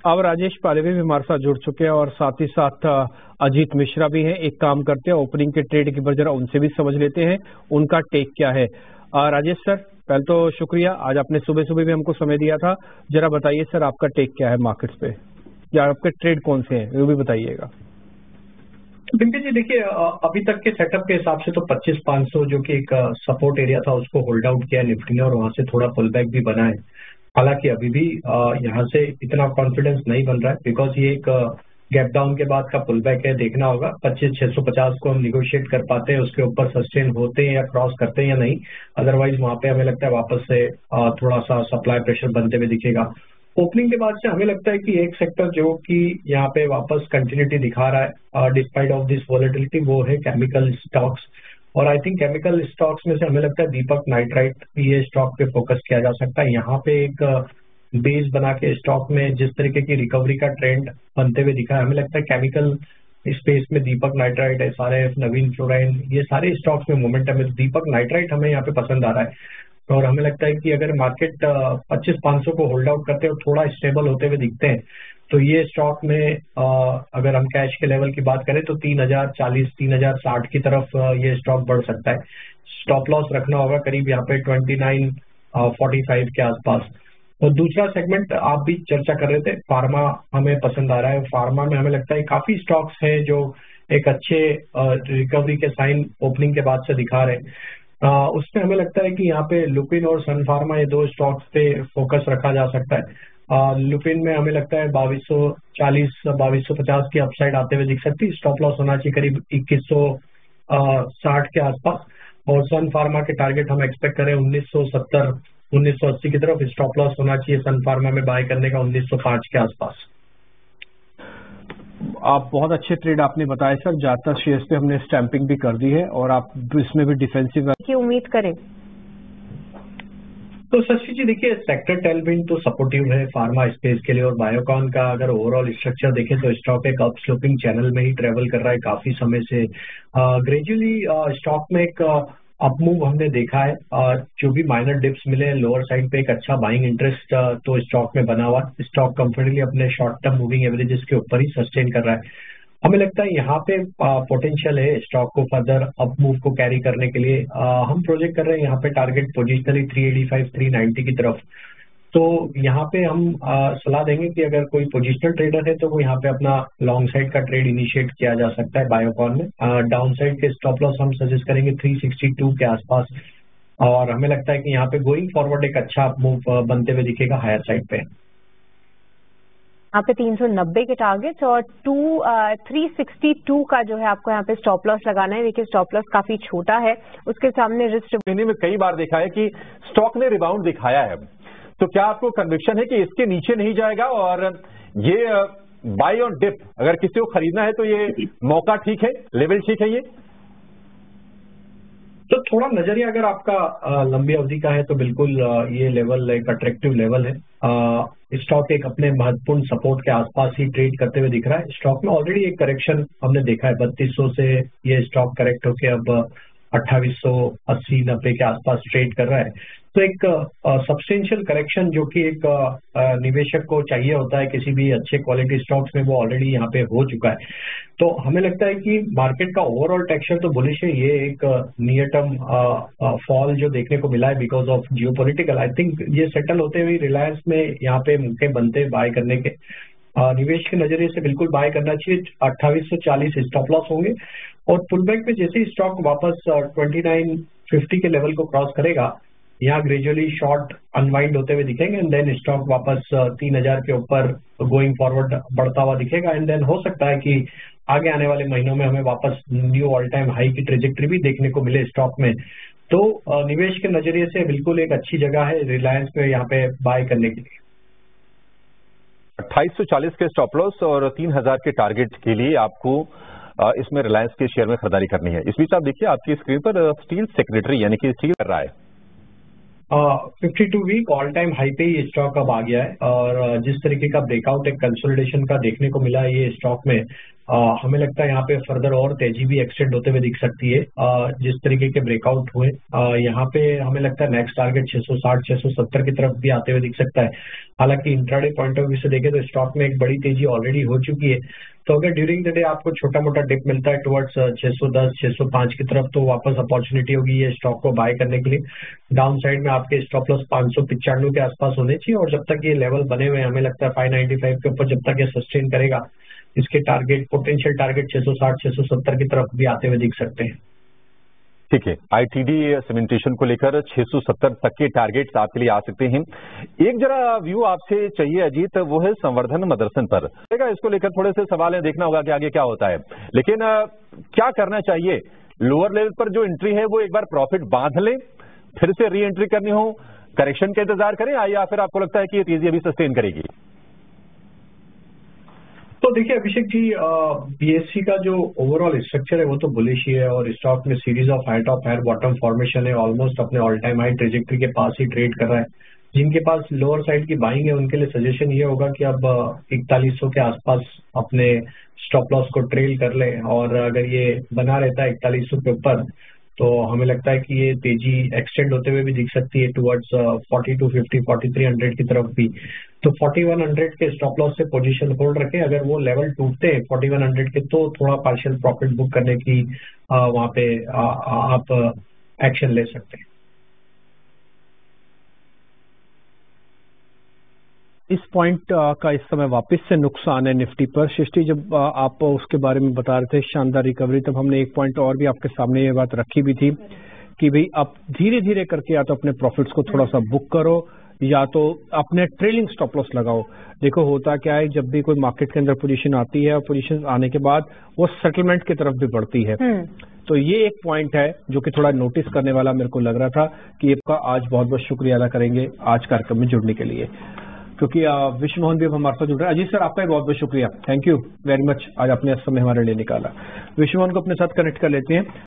अब राजेश पालेवी भी हमारे साथ जुड़ चुके हैं और साथ ही साथ अजीत मिश्रा भी हैं। एक काम करते हैं, ओपनिंग के ट्रेड की जरा उनसे भी समझ लेते हैं उनका टेक क्या है। राजेश सर, पहले तो शुक्रिया, आज आपने सुबह सुबह भी हमको समय दिया था। जरा बताइए सर, आपका टेक क्या है मार्केट्स पे, या आपके ट्रेड कौन से हैं वो भी बताइएगा। बिल्कुल जी, देखिए अभी तक के सेटअप के हिसाब से तो 25,500 जो कि एक सपोर्ट एरिया था उसको होल्ड आउट किया निफ्टी ने और वहां से थोड़ा पुल बैक भी बना है। हालांकि अभी भी यहाँ से इतना कॉन्फिडेंस नहीं बन रहा है बिकॉज ये एक गैप डाउन के बाद का पुल बैक है। देखना होगा 25,650 को हम निगोशिएट कर पाते हैं, उसके ऊपर सस्टेन होते हैं या क्रॉस करते हैं या नहीं। अदरवाइज वहां पे हमें लगता है वापस से थोड़ा सा सप्लाई प्रेशर बनते हुए दिखेगा। ओपनिंग के बाद से हमें लगता है कि एक सेक्टर जो कि यहाँ पे वापस कंटिन्यूटी दिखा रहा है डिस्पाइट ऑफ दिस वॉलेटिलिटी, वो है केमिकल स्टॉक्स। और आई थिंक केमिकल स्टॉक्स में से हमें लगता है दीपक नाइट्राइट ये स्टॉक पे फोकस किया जा सकता है। यहाँ पे एक बेस बना के स्टॉक में जिस तरीके की रिकवरी का ट्रेंड बनते हुए दिखा है, हमें लगता है केमिकल स्पेस में दीपक नाइट्राइट, SRF, नवीन फ्लोराइन, ये सारे स्टॉक्स में मोमेंटम है। दीपक नाइट्राइट हमें यहाँ पे पसंद आ रहा है और हमें लगता है कि अगर मार्केट 25,500 को होल्ड आउट करते हैं और थोड़ा स्टेबल होते हुए दिखते हैं तो ये स्टॉक में अगर हम कैश के लेवल की बात करें तो 3,040, 3,060 की तरफ ये स्टॉक बढ़ सकता है। स्टॉप लॉस रखना होगा करीब यहाँ पे 29.45 के आसपास। और दूसरा सेगमेंट आप भी चर्चा कर रहे थे, फार्मा हमें पसंद आ रहा है। फार्मा में हमें लगता है काफी स्टॉक्स हैं जो एक अच्छे रिकवरी के साइन ओपनिंग के बाद से दिखा रहे हैं। उसमें हमें लगता है कि यहाँ पे लुपिन और सन फार्मा, ये दो स्टॉक्स पे फोकस रखा जा सकता है। लुपिन में हमें लगता है 2240, 2250 की अपसाइड आते हुए दिख सकती है। स्टॉप लॉस होना चाहिए करीब 2160 के आसपास। और सन फार्मा के टारगेट हम एक्सपेक्ट करें 1970, 1980 की तरफ। स्टॉप लॉस होना चाहिए सन फार्मा में बाय करने का 1905 के आसपास। आप बहुत अच्छे ट्रेड आपने बताए सर। ज्यादातर शेयर्स पे हमने स्टैंपिंग भी कर दी है और आप इसमें भी डिफेंसिव की उम्मीद करें। तो शशि जी देखिए, सेक्टर टेलविंड तो सपोर्टिव है फार्मा स्पेस के लिए। और बायोकॉन का अगर ओवरऑल स्ट्रक्चर देखें तो स्टॉक एक अप स्लोपिंग चैनल में ही ट्रेवल कर रहा है काफी समय से। ग्रेजुअली स्टॉक में एक अप मूव हमने देखा है और जो भी माइनर डिप्स मिले लोअर साइड पे एक अच्छा बाइंग इंटरेस्ट तो स्टॉक में बना हुआ। स्टॉक कंफर्टेबली अपने शॉर्ट टर्म मूविंग एवरेजेस के ऊपर ही सस्टेन कर रहा है। हमें लगता है यहाँ पे पोटेंशियल है स्टॉक को फर्दर अप मूव को कैरी करने के लिए। हम प्रोजेक्ट कर रहे हैं यहाँ पे टारगेट पोजिशनली 385, 390 की तरफ। तो यहाँ पे हम सलाह देंगे कि अगर कोई पोजिशनल ट्रेडर है तो वो यहाँ पे अपना लॉन्ग साइड का ट्रेड इनिशिएट किया जा सकता है बायोकॉन में। डाउन साइड के स्टॉप लॉस हम सजेस्ट करेंगे 362 के आसपास। और हमें लगता है कि यहाँ पे गोइंग फॉरवर्ड एक अच्छा मूव बनते हुए दिखेगा हायर साइड पे। यहाँ पे 390 के टारगेट्स और 362 का जो है आपको यहाँ पे स्टॉप लॉस लगाना है। देखिए स्टॉप लॉस काफी छोटा है, उसके सामने रिस्क महीने में कई बार देखा है कि स्टॉक ने रिबाउंड दिखाया है। तो क्या आपको कन्विक्शन है कि इसके नीचे नहीं जाएगा और ये बाय ऑन डिप अगर किसी को खरीदना है तो ये मौका ठीक है, लेवल ठीक है ये? तो थोड़ा नजरिया अगर आपका लंबी अवधि का है तो बिल्कुल ये लेवल एक अट्रैक्टिव लेवल है। स्टॉक एक अपने महत्वपूर्ण सपोर्ट के आसपास ही ट्रेड करते हुए दिख रहा है। स्टॉक में ऑलरेडी एक करेक्शन हमने देखा है, 3200 से ये स्टॉक करेक्ट होके अब 2880, 90 के आसपास ट्रेड कर रहा है। तो एक सब्सटेंशियल करेक्शन जो कि एक निवेशक को चाहिए होता है किसी भी अच्छे क्वालिटी स्टॉक्स में, वो ऑलरेडी यहाँ पे हो चुका है। तो हमें लगता है कि मार्केट का ओवरऑल टेक्सचर तो बुलिश है। ये एक नियर टर्म फॉल जो देखने को मिला है because of geopolitical, I think ये सेटल होते हुए रिलायंस में यहाँ पे मौके बनते बाय करने के। निवेश के नजरिए से बिल्कुल बाय करना चाहिए। 2840 स्टॉप लॉस होंगे और पुल बैक में जैसे ही स्टॉक वापस 2950 के लेवल को क्रॉस करेगा, यहाँ ग्रेजुअली शॉर्ट अनवाइंड होते हुए दिखेंगे एंड देन स्टॉक वापस 3000 के ऊपर गोइंग फॉरवर्ड बढ़ता हुआ दिखेगा। एंड देन हो सकता है कि आगे आने वाले महीनों में हमें वापस न्यू ऑल टाइम हाई की ट्रेजेक्टरी भी देखने को मिले स्टॉक में। तो निवेश के नजरिए से बिल्कुल एक अच्छी जगह है रिलायंस में यहाँ पे बाय करने के लिए। 2840 के स्टॉप लॉस और 3000 के टारगेट के लिए आपको इसमें रिलायंस के शेयर में खरीदारी करनी है। इस बीच आप देखिए आपकी स्क्रीन पर स्टील सेक्रेटरी यानी कि स्टील कर रहा है 52 वीक ऑल टाइम हाई पे ये स्टॉक अब आ गया है। और जिस तरीके का ब्रेकआउट एक कंसोलिडेशन का देखने को मिला है ये स्टॉक में, हमें लगता है यहाँ पे फर्दर और तेजी भी एक्सटेंड होते हुए दिख सकती है। जिस तरीके के ब्रेकआउट हुए यहाँ पे हमें लगता है नेक्स्ट टारगेट 660 670 की तरफ भी आते हुए दिख सकता है। हालांकि इंट्राडे पॉइंट ऑफ व्यू से देखें तो स्टॉक में एक बड़ी तेजी ऑलरेडी हो चुकी है, तो अगर ड्यूरिंग द डे आपको छोटा मोटा डिप मिलता है टुवर्ड्स 610 605 की तरफ तो वापस अपॉर्चुनिटी होगी ये स्टॉक को बाय करने के लिए। डाउन साइड में आपके स्टॉप लॉस 595 के आसपास होने चाहिए और जब तक ये लेवल बने हुए हमें लगता है 595 के ऊपर जब तक ये सस्टेन करेगा इसके टारगेट पोटेंशियल टारगेट 660 670 की तरफ भी आते हुए दिख सकते हैं। ठीक है, आईटीडी सीमेंटेशन को लेकर 670 तक के टारगेट्स आपके लिए आ सकते हैं। एक जरा व्यू आपसे चाहिए अजीत, वो है संवर्धन मदरसन पर। इसको लेकर थोड़े से सवाल है, देखना होगा कि आगे क्या होता है, लेकिन क्या करना चाहिए? लोअर लेवल पर जो एंट्री है वो एक बार प्रॉफिट बांध लें, फिर से री एंट्री करनी हो, करेक्शन का इंतजार करें, या फिर आपको लगता है कि ये तेजी अभी सस्टेन करेगी? तो देखिए अभिषेक जी, बीएससी का जो ओवरऑल स्ट्रक्चर है वो तो बुलिश ही है और स्टॉक में series of high top higher bottom formation है, ऑलमोस्ट अपने ऑल टाइम हाई ट्रेजेक्ट्री के पास ही ट्रेड कर रहा है। जिनके पास लोअर साइड की बाइंग है उनके लिए सजेशन ये होगा कि अब 4100 के आसपास अपने स्टॉप लॉस को ट्रेल कर ले और अगर ये बना रहता है 4100 के ऊपर तो हमें लगता है कि ये तेजी एक्सटेंड होते हुए भी दिख सकती है टुवर्ड्स 4250 4300 की तरफ भी। तो 4100 के स्टॉप लॉस से पोजीशन होल्ड रखें, अगर वो लेवल टूटते हैं 4100 के तो थोड़ा पार्शियल प्रॉफिट बुक करने की वहां पे आप एक्शन ले सकते हैं। इस पॉइंट का इस समय वापस से नुकसान है निफ्टी पर। सृष्टि, जब आप उसके बारे में बता रहे थे शानदार रिकवरी, तब हमने एक पॉइंट और भी आपके सामने ये बात रखी भी थी कि भाई आप धीरे धीरे करके या तो अपने प्रॉफिट्स को थोड़ा सा बुक करो या तो अपने ट्रेलिंग स्टॉप लॉस लगाओ। देखो होता क्या है, जब भी कोई मार्केट के अंदर पोजीशन आती है और पोजीशन आने के बाद वो सेटलमेंट की तरफ भी बढ़ती है। तो ये एक पॉइंट है जो कि थोड़ा नोटिस करने वाला मेरे को लग रहा था कि आपका आज बहुत बहुत शुक्रिया अदा करेंगे आज कार्यक्रम में जुड़ने के लिए, क्योंकि विश्व मोहन भी अब हमारे साथ जुड़ रहे हैं। अजीत सर, आपका भी बहुत बहुत शुक्रिया, थैंक यू वेरी मच, आज आपने समय हमारे लिए निकाला। विश्व मोहन को अपने साथ कनेक्ट कर लेते हैं।